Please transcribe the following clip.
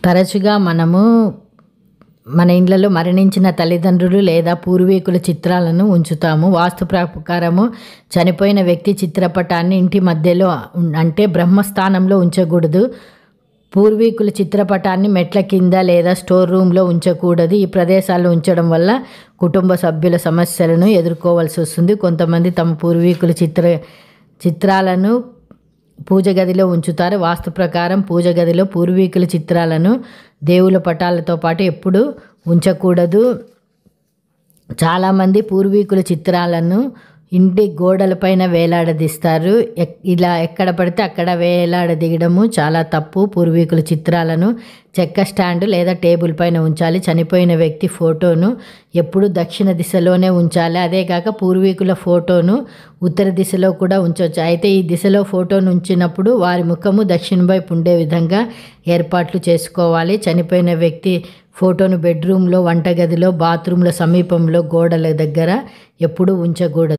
తరచుగా మనము మన ఇండ్లలో మరణించిన తల్లిదండ్రులు లేదా పూర్వీకుల చిత్రాలను ఉంచుతాము. వాస్తు ప్రకారము చనిపోయిన వ్యక్తి చిత్రపటాన్ని ఇంటి మధ్యలో అంటే బ్రహ్మస్థానంలో ఉంచకూడదు. పూర్వీకుల చిత్రపటాన్ని మెట్ల కింద లేదా స్టోర్ రూమ్లో ఉంచకూడదు. ఈ ప్రదేశాల్లో ఉంచడం వల్ల కుటుంబ సభ్యుల సమస్యలను ఎదుర్కోవాల్సి వస్తుంది. కొంతమంది తమ పూర్వీకుల చిత్రాలను పూజ గదిలో ఉంచుతారు. వాస్తు ప్రకారం పూజ గదిలో పూర్వీకుల చిత్రాలను దేవుళ్ళ పటాలతో పాటు ఎప్పుడు ఉంచకూడదు. చాలామంది పూర్వీకుల చిత్రాలను ఇంటి గోడలపైన వేలాడదీస్తారు. ఇలా ఎక్కడ పడితే అక్కడ వేలాడదీయడము చాలా తప్పు. పూర్వీకుల చిత్రాలను చెక్క స్టాండ్ లేదా టేబుల్ పైన ఉంచాలి. చనిపోయిన వ్యక్తి ఫోటోను ఎప్పుడు దక్షిణ దిశలోనే ఉంచాలి. అదే కాక పూర్వీకుల ఫోటోను ఉత్తర దిశలో కూడా ఉంచవచ్చు. అయితే ఈ దిశలో ఫోటోను ఉంచినప్పుడు వారి ముఖము దక్షిణ వైపు ఉండే విధంగా ఏర్పాట్లు చేసుకోవాలి. చనిపోయిన వ్యక్తి ఫోటోను బెడ్రూమ్లో, వంటగదిలో, బాత్రూంల సమీపంలో, గోడల దగ్గర ఎప్పుడూ ఉంచకూడదు.